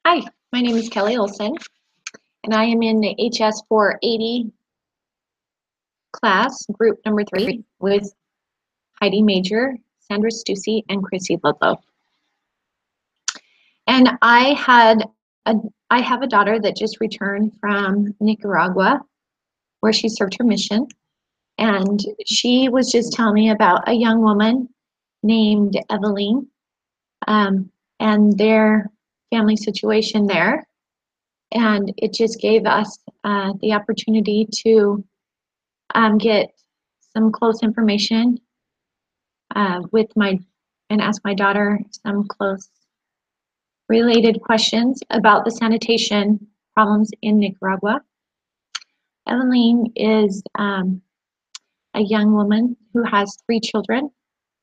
Hi, my name is Kelly Olson, and I am in the HS 480 class, group number 3, with Heidi Major, Sandra Stussy, and Chrissy Ludlow. And I have a daughter that just returned from Nicaragua, where she served her mission, and she was just telling me about a young woman named Evelyn, and their family situation there. And it just gave us the opportunity to get some close information and ask my daughter some close related questions about the sanitation problems in Nicaragua. Evelyn is a young woman who has 3 children,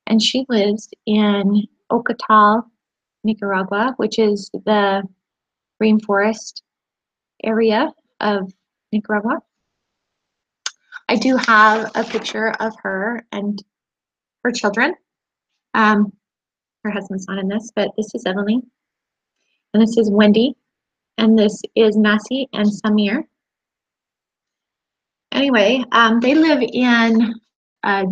and she lives in Ocotal, Nicaragua, which is the rainforest area of Nicaragua. I do have a picture of her and her children. Her husband's not in this, but this is Evelyn, and this is Wendy, and this is Massey and Samir. Anyway, they live in a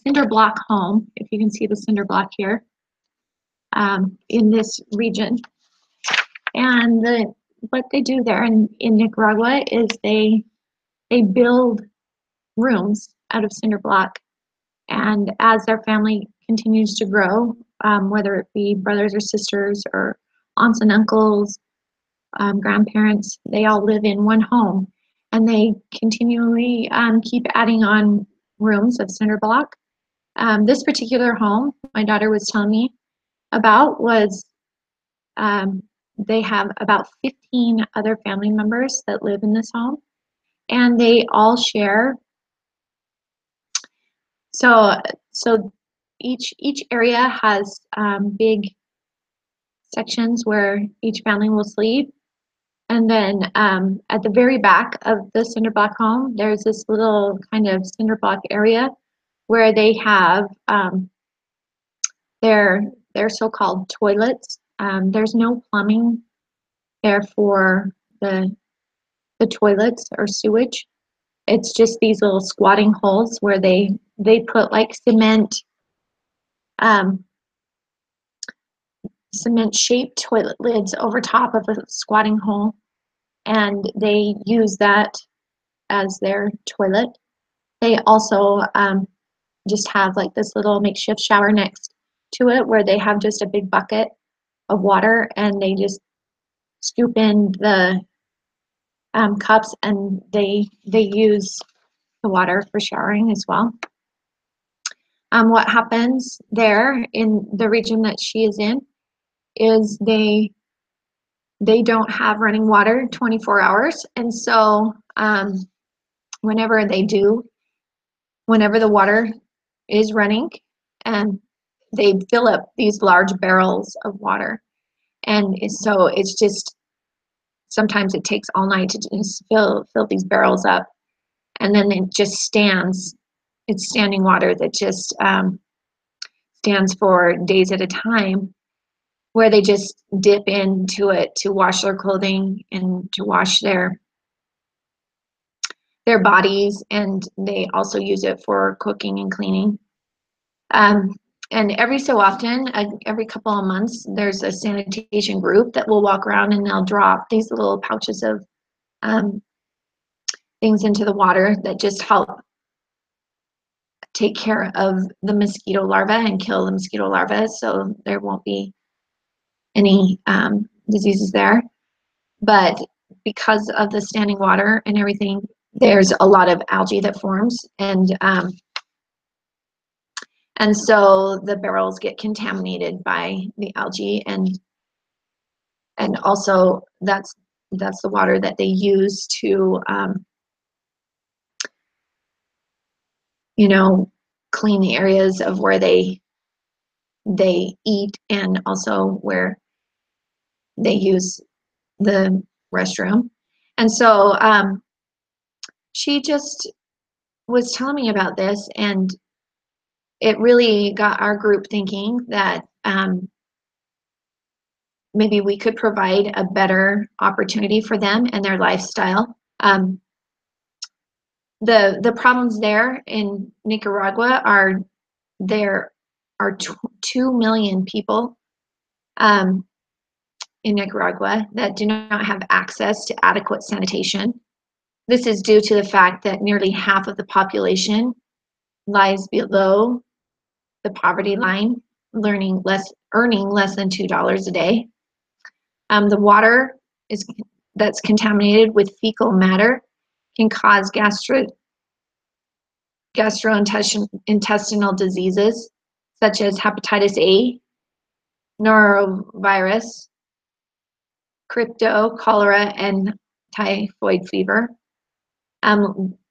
cinder block home, if you can see the cinder block here, in this region. And what they do there in Nicaragua is they build rooms out of cinder block. And as their family continues to grow, whether it be brothers or sisters or aunts and uncles, grandparents, they all live in one home. And they continually keep adding on rooms of cinder block. This particular home my daughter was telling me about was they have about 15 other family members that live in this home, and they all share. So each area has big sections where each family will sleep. And then at the very back of the cinder block home, there's this little kind of cinder block area where they have their so-called toilets. There's no plumbing there for the toilets or sewage. It's just these little squatting holes where they put like cement shaped toilet lids over top of a squatting hole, and they use that as their toilet. They also just have like this little makeshift shower next to it where they have just a big bucket of water, and they just scoop in the cups, and they use the water for showering as well. What happens there in the region that she is in is they don't have running water 24 hours, and so whenever the water is running, and they fill up these large barrels of water, and so it's just sometimes it takes all night to just fill these barrels up, and then it just stands. It's standing water that just stands for days at a time, where they just dip into it to wash their clothing and to wash their bodies, and they also use it for cooking and cleaning. And every so often, every couple of months, there's a sanitation group that will walk around and they'll drop these little pouches of things into the water that just help take care of the mosquito larvae and kill the mosquito larvae, so there won't be any diseases there. But because of the standing water and everything, there's a lot of algae that forms, and so the barrels get contaminated by the algae, and also that's the water that they use to clean the areas of where they eat, and also where they use the restroom. And so she just was telling me about this, and it really got our group thinking that maybe we could provide a better opportunity for them and their lifestyle. The problems there in Nicaragua are there are 2 million people in Nicaragua that do not have access to adequate sanitation. This is due to the fact that nearly half of the population lies below the poverty line, earning less than $2 a day. The water that's contaminated with fecal matter can cause gastrointestinal diseases such as hepatitis A, norovirus, crypto, cholera, and typhoid fever.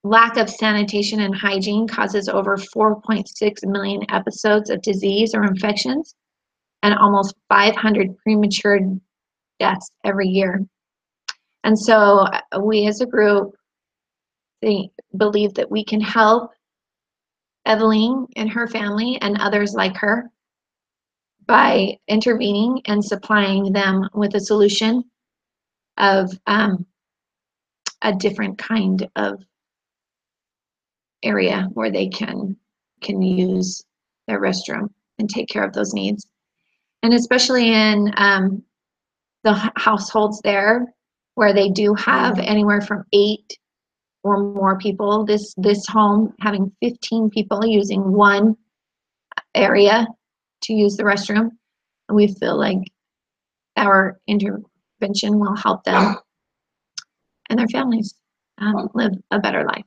Lack of sanitation and hygiene causes over 4.6 million episodes of disease or infections and almost 500 premature deaths every year. And so we as a group believe that we can help Evelyn and her family and others like her by intervening and supplying them with a solution of a different kind of area where they can use their restroom and take care of those needs. And especially in the households there where they do have anywhere from 8 or more people, this home having 15 people using one area to use the restroom, we feel like our intervention will help them and their families live a better life.